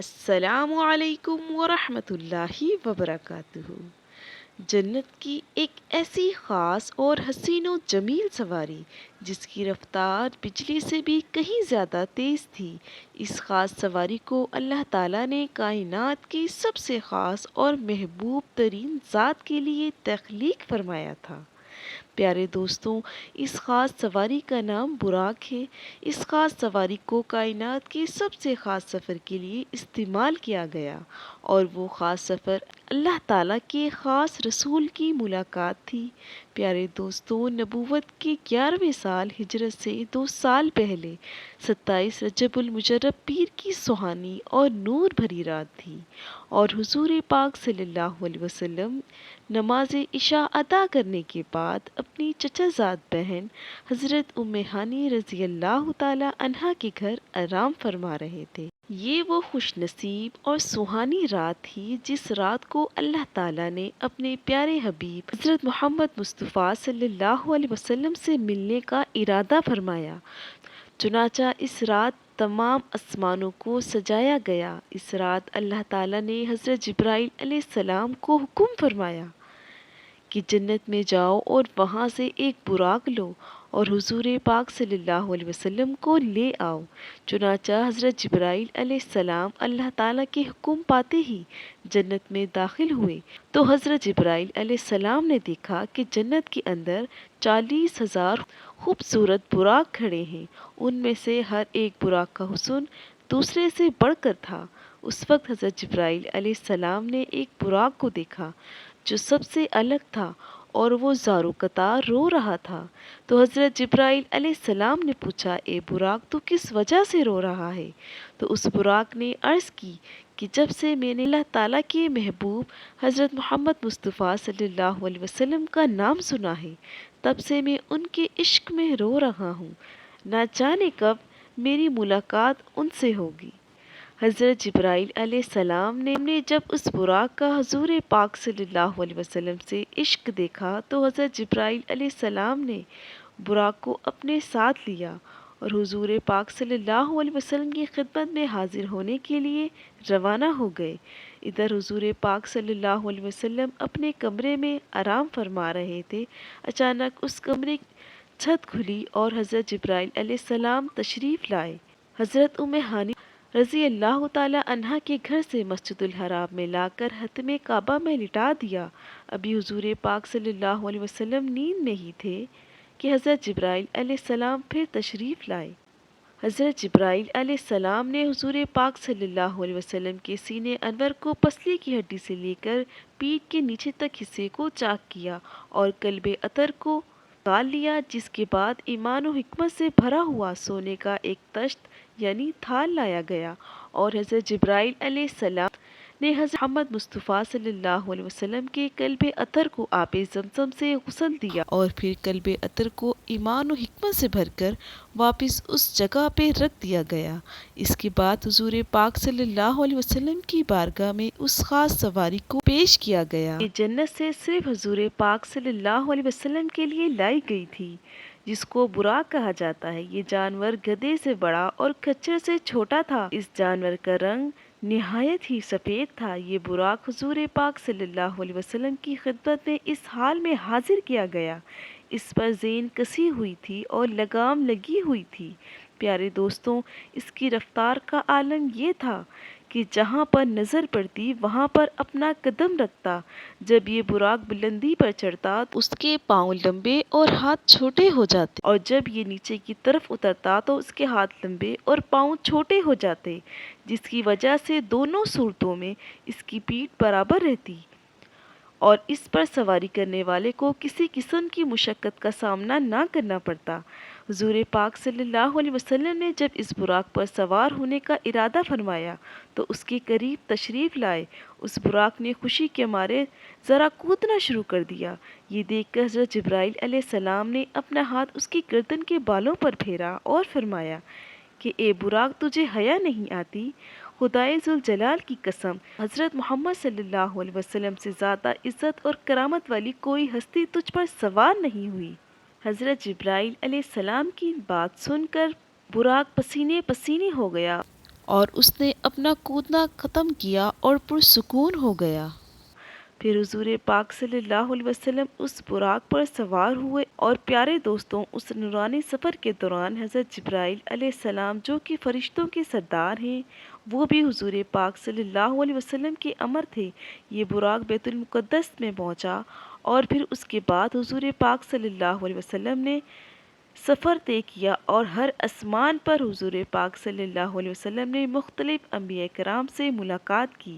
السلام علیکم ورحمۃ اللہ وبرکاتہ۔ جنت کی ایک ایسی خاص اور حسین و جمیل سواری جس کی رفتار بجلی سے بھی کہیں زیادہ تیز تھی۔ اس خاص سواری کو اللہ تعالیٰ نے کائنات کی سب سے خاص اور محبوب ترین ذات کے لیے تخلیق فرمایا تھا۔ پیارے دوستوں، اس خاص سواری کا نام براق ہے۔ اس خاص سواری کو کائنات کے سب سے خاص سفر کے لیے استعمال کیا گیا، اور وہ خاص سفر اللہ تعالیٰ کے خاص رسول کی ملاقات تھی۔ پیارے دوستوں، نبوت کے 11ویں سال ہجرت سے 2 سال پہلے 27 رجب المجرب پیر کی سہانی اور نور بھری رات تھی، اور حضور پاک صلی اللہ علیہ وسلم نماز عشاء ادا کرنے کے بعد اپنی چچا زاد بہن حضرت ام ہانی رضی اللہ تعالی عنہا کے گھر آرام فرما رہے تھے۔ یہ وہ خوش نصیب اور سہانی رات تھی جس رات کو اللہ تعالیٰ نے اپنے پیارے حبیب حضرت محمد مصطفیٰ صلی اللہ علیہ وسلم سے ملنے کا ارادہ فرمایا۔ چنانچہ اس رات تمام آسمانوں کو سجایا گیا۔ اس رات اللہ تعالیٰ نے حضرت جبرائیل علیہ السلام کو حکم فرمایا کہ جنت میں جاؤ اور وہاں سے ایک براق لو اور حضور پاک صلی اللہ علیہ وسلم کو لے آؤ۔ چنانچہ حضرت جبرائیل علیہ السلام اللہ تعالیٰ کے حکم پاتے ہی جنت میں داخل ہوئے تو حضرت جبرائیل علیہ السلام نے دیکھا کہ جنت کے اندر 40,000 خوبصورت براق کھڑے ہیں۔ ان میں سے ہر ایک براق کا حسن دوسرے سے بڑھ کر تھا۔ اس وقت حضرت جبرائیل علیہ السلام نے ایک براق کو دیکھا جو سب سے الگ تھا، اور وہ زارو قطار رو رہا تھا۔ تو حضرت جبرائیل علیہ السلام نے پوچھا، اے براق، تو کس وجہ سے رو رہا ہے؟ تو اس براق نے عرض کی کہ جب سے میں نے اللہ تعالیٰ کے محبوب حضرت محمد مصطفیٰ صلی اللہ علیہ وسلم کا نام سنا ہے، تب سے میں ان کے عشق میں رو رہا ہوں۔ نہ جانے کب میری ملاقات ان سے ہوگی۔ حضرت جبرائیل علیہ السلام نے جب اس براق کا حضور پاک صلی اللہ علیہ وسلم سے عشق دیکھا تو حضرت جبرائیل علیہ السلام نے براق کو اپنے ساتھ لیا اور حضور پاک صلی اللہ علیہ وسلم کی خدمت میں حاضر ہونے کے لیے روانہ ہو گئے۔ ادھر حضور پاک صلی اللہ علیہ وسلم اپنے کمرے میں آرام فرما رہے تھے۔ اچانک اس کمرے کی چھت کھلی اور حضرت جبرائیل علیہ السلام تشریف لائے۔ حضرت ام ہانی رضی اللہ تعالی عنہا کے گھر سے مسجد الحرام میں لا کر حتم کعبہ میں لٹا دیا۔ ابھی حضور پاک صلی اللہ علیہ وسلم نیند میں ہی تھے کہ حضرت جبرائیل علیہ السلام پھر تشریف لائے۔ حضرت جبرائیل علیہ السلام نے حضور پاک صلی اللہ علیہ وسلم کے سینے انور کو پسلی کی ہڈی سے لے کر پیٹھ کے نیچے تک حصے کو چاک کیا اور کلب عطر کو نکال لیا، جس کے بعد ایمان و حکمت سے بھرا ہوا سونے کا ایک تشت یعنی تھال لایا گیا، اور حضرت جبرائیل علیہ السلام نے حضرت محمد مصطفیٰ صلی اللہ علیہ وسلم کے کلب عطر کو آب زمزم سے غسل دیا، اور پھر کلب عطر کو ایمان و حکمت سے بھر کر واپس اس جگہ پہ رکھ دیا گیا۔ اس کے بعد حضور پاک صلی اللہ علیہ وسلم کی بارگاہ میں اس خاص سواری کو پیش کیا گیا۔ یہ جنت سے صرف حضور پاک صلی اللہ علیہ وسلم کے لیے لائی گئی تھی، جس کو براق کہا جاتا ہے۔ یہ جانور گدھے سے بڑا اور کچھر سے چھوٹا تھا۔ اس جانور کا رنگ نہایت ہی سفید تھا۔ یہ براق حضور پاک صلی اللہ علیہ وسلم کی خدمت میں اس حال میں حاضر کیا گیا، اس پر زین کسی ہوئی تھی اور لگام لگی ہوئی تھی۔ پیارے دوستوں، اس کی رفتار کا عالم یہ تھا کہ جہاں پر نظر پڑتی وہاں پر اپنا قدم رکھتا۔ جب یہ براق بلندی پر چڑھتا تو اس کے پاؤں لمبے اور ہاتھ چھوٹے ہو جاتے، اور جب یہ نیچے کی طرف اترتا تو اس کے ہاتھ لمبے اور پاؤں چھوٹے ہو جاتے، جس کی وجہ سے دونوں صورتوں میں اس کی پیٹھ برابر رہتی اور اس پر سواری کرنے والے کو کسی قسم کی مشقت کا سامنا نہ کرنا پڑتا۔ حضور پاک صلی اللہ علیہ وسلم نے جب اس براق پر سوار ہونے کا ارادہ فرمایا تو اس کے قریب تشریف لائے۔ اس براق نے خوشی کے مارے ذرا کودنا شروع کر دیا۔ یہ دیکھ کر حضرت جبرائیل علیہ السلام نے اپنا ہاتھ اس کی گردن کے بالوں پر پھیرا اور فرمایا کہ اے براق، تجھے حیا نہیں آتی؟ خدائے ذوالجلال کی قسم، حضرت محمد صلی اللہ علیہ وسلم سے زیادہ عزت اور کرامت والی کوئی ہستی تجھ پر سوار نہیں ہوئی۔ حضرت جبرائیل علیہ السلام کی بات سن کر براق پسینے پسینے ہو گیا اور اس نے اپنا کودنا ختم کیا اور پرسکون ہو گیا۔ پھر حضور پاک صلی اللہ علیہ وسلم اس براق پر سوار ہوئے اور پیارے دوستوں، اس نورانی سفر کے دوران حضرت جبرائیل علیہ السلام جو کہ فرشتوں کے سردار ہیں، وہ بھی حضور پاک صلی اللہ علیہ وسلم کے امر تھے۔ یہ براق بیت المقدس میں پہنچا اور پھر اس کے بعد حضور پاک صلی اللہ علیہ وسلم نے سفر طے کیا اور ہر آسمان پر حضور پاک صلی اللہ علیہ وسلم نے مختلف انبیاء کرام سے ملاقات کی،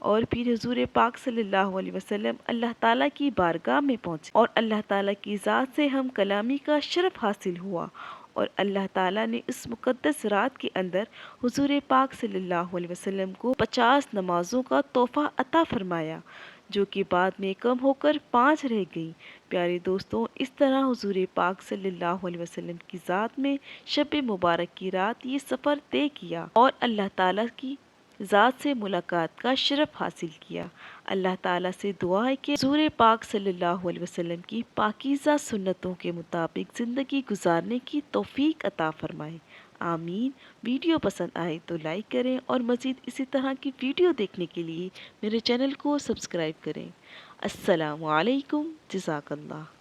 اور پھر حضور پاک صلی اللہ علیہ وسلم اللہ تعالیٰ کی بارگاہ میں پہنچے اور اللہ تعالیٰ کی ذات سے ہم کلامی کا شرف حاصل ہوا، اور اللہ تعالیٰ نے اس مقدس رات کے اندر حضور پاک صلی اللہ علیہ وسلم کو 50 نمازوں کا تحفہ عطا فرمایا، جو کہ بعد میں کم ہو کر 5 رہ گئی۔ پیارے دوستوں، اس طرح حضور پاک صلی اللہ علیہ وسلم کی ذات میں شب مبارک کی رات یہ سفر طے کیا اور اللہ تعالیٰ کی ذات سے ملاقات کا شرف حاصل کیا۔ اللہ تعالیٰ سے دعا ہے کہ حضور پاک صلی اللہ علیہ وسلم کی پاکیزہ سنتوں کے مطابق زندگی گزارنے کی توفیق عطا فرمائے، آمین۔ ویڈیو پسند آئے تو لائک کریں اور مزید اسی طرح کی ویڈیو دیکھنے کے لیے میرے چینل کو سبسکرائب کریں۔ السلام علیکم، جزاک اللہ۔